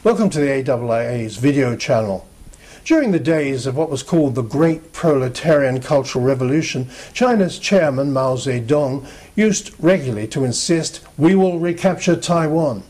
Welcome to the AIIA's video channel. During the days of what was called the Great Proletarian Cultural Revolution, China's chairman Mao Zedong used regularly to insist, "We will recapture Taiwan."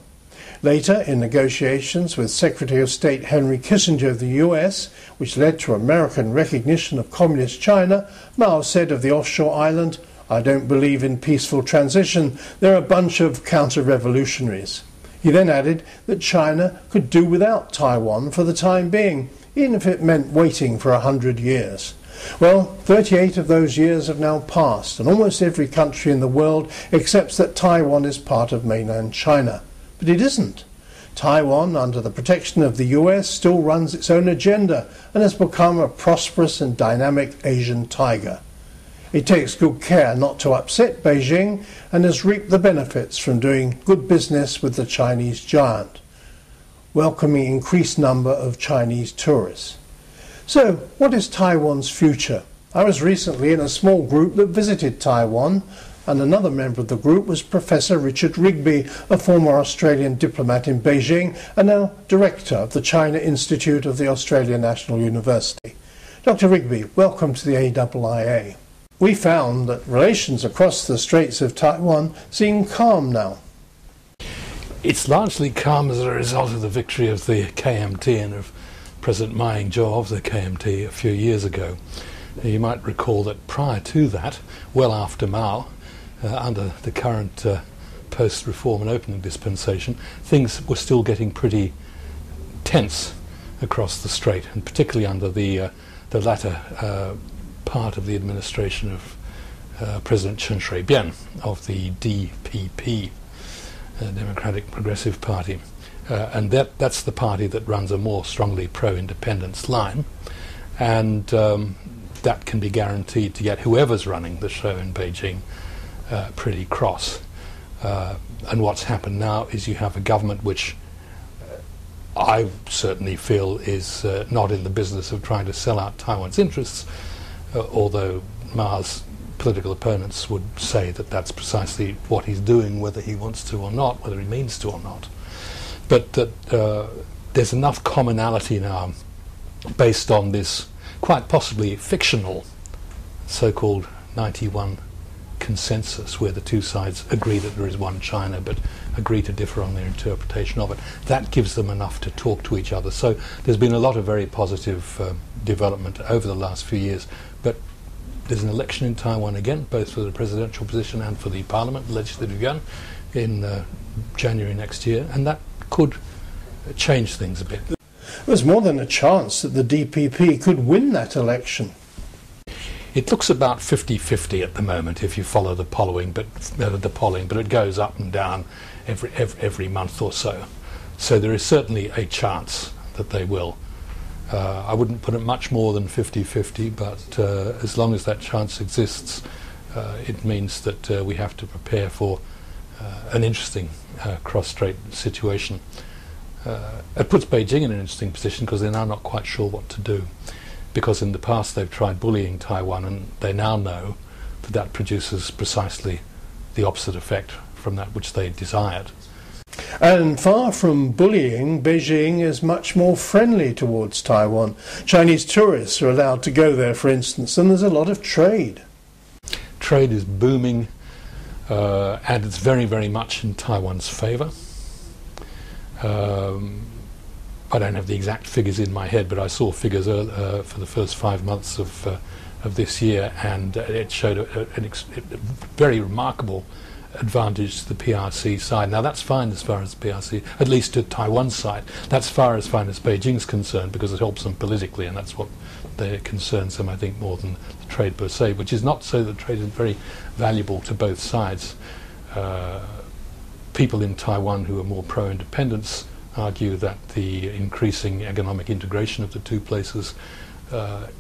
Later, in negotiations with Secretary of State Henry Kissinger of the US, which led to American recognition of Communist China, Mao said of the offshore island, "I don't believe in peaceful transition. They're a bunch of counter-revolutionaries." He then added that China could do without Taiwan for the time being, even if it meant waiting for 100 years. Well, 38 of those years have now passed, and almost every country in the world accepts that Taiwan is part of mainland China. But it isn't. Taiwan, under the protection of the US, still runs its own agenda and has become a prosperous and dynamic Asian tiger. It takes good care not to upset Beijing and has reaped the benefits from doing good business with the Chinese giant, welcoming an increased number of Chinese tourists. So, what is Taiwan's future? I was recently in a small group that visited Taiwan, and another member of the group was Professor Richard Rigby, a former Australian diplomat in Beijing and now director of the China Institute of the Australian National University. Dr. Rigby, welcome to the AIIA. We found that relations across the Straits of Taiwan seem calm now. It's largely calm as a result of the victory of the KMT and of President Ma Ying-jeou of the KMT a few years ago. You might recall that prior to that, well after Mao, under the current post-reform and opening dispensation, things were still getting pretty tense across the strait, and particularly under the latter part of the administration of President Chen Shui-bian of the DPP, Democratic Progressive Party. And that's the party that runs a more strongly pro-independence line, and that can be guaranteed to get whoever's running the show in Beijing pretty cross. And what's happened now is you have a government which I certainly feel is not in the business of trying to sell out Taiwan's interests, although Ma's political opponents would say that that's precisely what he's doing, whether he wants to or not, whether he means to or not. But that there's enough commonality now based on this quite possibly fictional so-called 91 consensus, where the two sides agree that there is one China but agree to differ on their interpretation of it. That gives them enough to talk to each other. So there's been a lot of very positive development over the last few years, but there's an election in Taiwan again, both for the presidential position and for the parliament, the legislative yuan, in January next year, and that could change things a bit. There's more than a chance that the DPP could win that election. It looks about 50-50 at the moment if you follow the polling, but it goes up and down every month or so. So there is certainly a chance that they will. I wouldn't put it much more than 50-50, but as long as that chance exists, it means that we have to prepare for an interesting cross-strait situation. It puts Beijing in an interesting position because they're now not quite sure what to do, because in the past they've tried bullying Taiwan, and they now know that that produces precisely the opposite effect from that which they desired. And far from bullying, Beijing is much more friendly towards Taiwan. Chinese tourists are allowed to go there, for instance, and there's a lot of trade. Trade is booming, and it's very, very much in Taiwan's favour. I don't have the exact figures in my head, but I saw figures for the first 5 months of this year, and it showed a very remarkable advantage to the PRC side. Now that's fine as far as the PRC, at least to Taiwan's side. That's fine as Beijing's concerned, because it helps them politically, and that's what concerns them, I think, more than the trade per se, which is not so that trade is very valuable to both sides. People in Taiwan who are more pro-independence argue that the increasing economic integration of the two places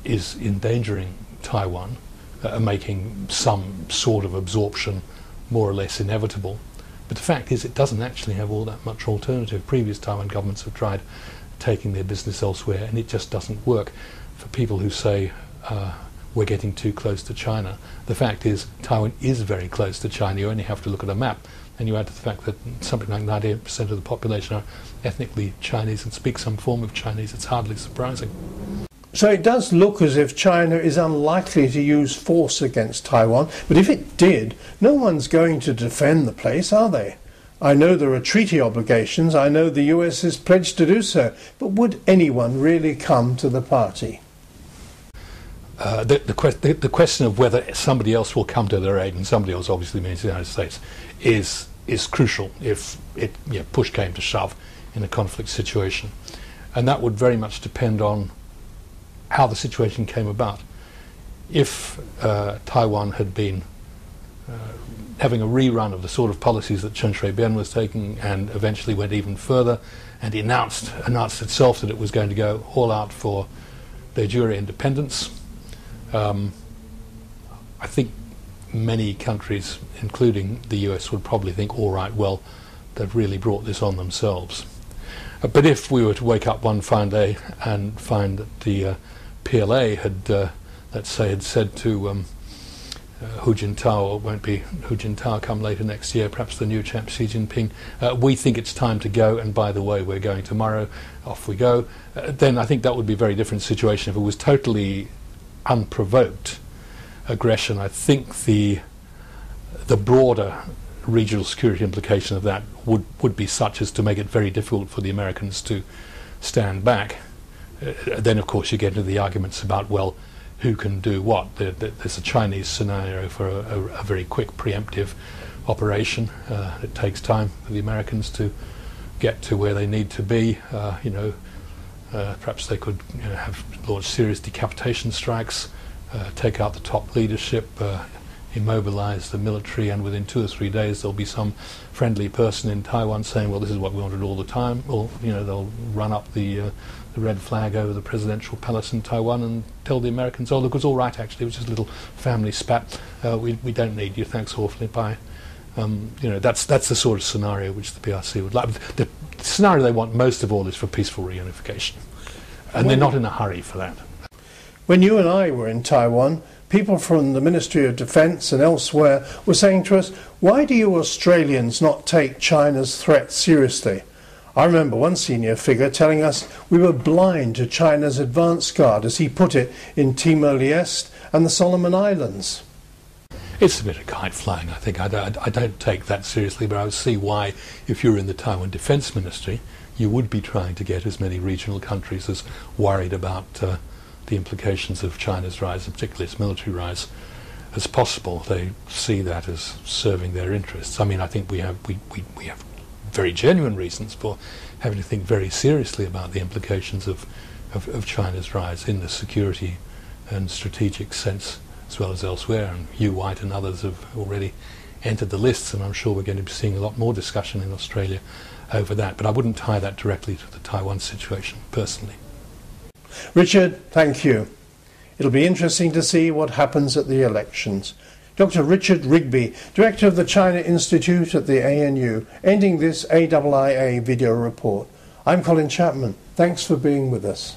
is endangering Taiwan, making some sort of absorption more or less inevitable. But the fact is it doesn't actually have all that much alternative. Previous Taiwan governments have tried taking their business elsewhere, and it just doesn't work. For people who say we're getting too close to China. The fact is, Taiwan is very close to China. You only have to look at a map, and you add to the fact that something like 98% of the population are ethnically Chinese and speak some form of Chinese. It's hardly surprising. So it does look as if China is unlikely to use force against Taiwan, but if it did, no one's going to defend the place, are they? I know there are treaty obligations, I know the US is pledged to do so, but would anyone really come to the party? The question of whether somebody else will come to their aid, and somebody else obviously means the United States, is crucial if push came to shove in a conflict situation. And that would very much depend on how the situation came about. If Taiwan had been having a rerun of the sort of policies that Chen Shui-bian was taking, and eventually went even further and announced itself that it was going to go all out for de jure independence, I think many countries, including the US, would probably think, all right, well, they've really brought this on themselves. But if we were to wake up one fine day and find that the PLA had, let's say, had said to Hu Jintao, or won't be Hu Jintao come later next year, perhaps the new chap Xi Jinping, we think it's time to go, and by the way, we're going tomorrow, off we go, then I think that would be a very different situation. If it was totally unprovoked aggression, I think the broader regional security implication of that would be such as to make it very difficult for the Americans to stand back. Then of course you get into the arguments about, well, who can do what. There's a Chinese scenario for a very quick preemptive operation. It takes time for the Americans to get to where they need to be. Perhaps they could have launched serious decapitation strikes, take out the top leadership, immobilize the military, and within 2 or 3 days there'll be some friendly person in Taiwan saying, well, this is what we wanted all the time, or they'll run up the red flag over the presidential palace in Taiwan and tell the Americans, oh look, it was all right actually, it was just a little family spat, we don't need you, thanks awfully, bye. That's the sort of scenario which the PRC would like. The scenario they want most of all is for peaceful reunification, and they're not in a hurry for that. When you and I were in Taiwan, people from the Ministry of Defence and elsewhere were saying to us, why do you Australians not take China's threat seriously? I remember one senior figure telling us we were blind to China's advance guard, as he put it, in Timor-Leste and the Solomon Islands. It's a bit of kite flying, I think. I don't take that seriously, but I would see why, if you were in the Taiwan Defence Ministry, you would be trying to get as many regional countries as worried about the implications of China's rise, and particularly its military rise, as possible. They see that as serving their interests. I mean, I think we have very genuine reasons for having to think very seriously about the implications of China's rise in the security and strategic sense, as well as elsewhere. And Hugh White and others have already entered the lists, and I'm sure we're going to be seeing a lot more discussion in Australia over that. But I wouldn't tie that directly to the Taiwan situation, personally. Richard, thank you. It'll be interesting to see what happens at the elections. Dr. Richard Rigby, Director of the China Institute at the ANU, ending this AIIA video report. I'm Colin Chapman. Thanks for being with us.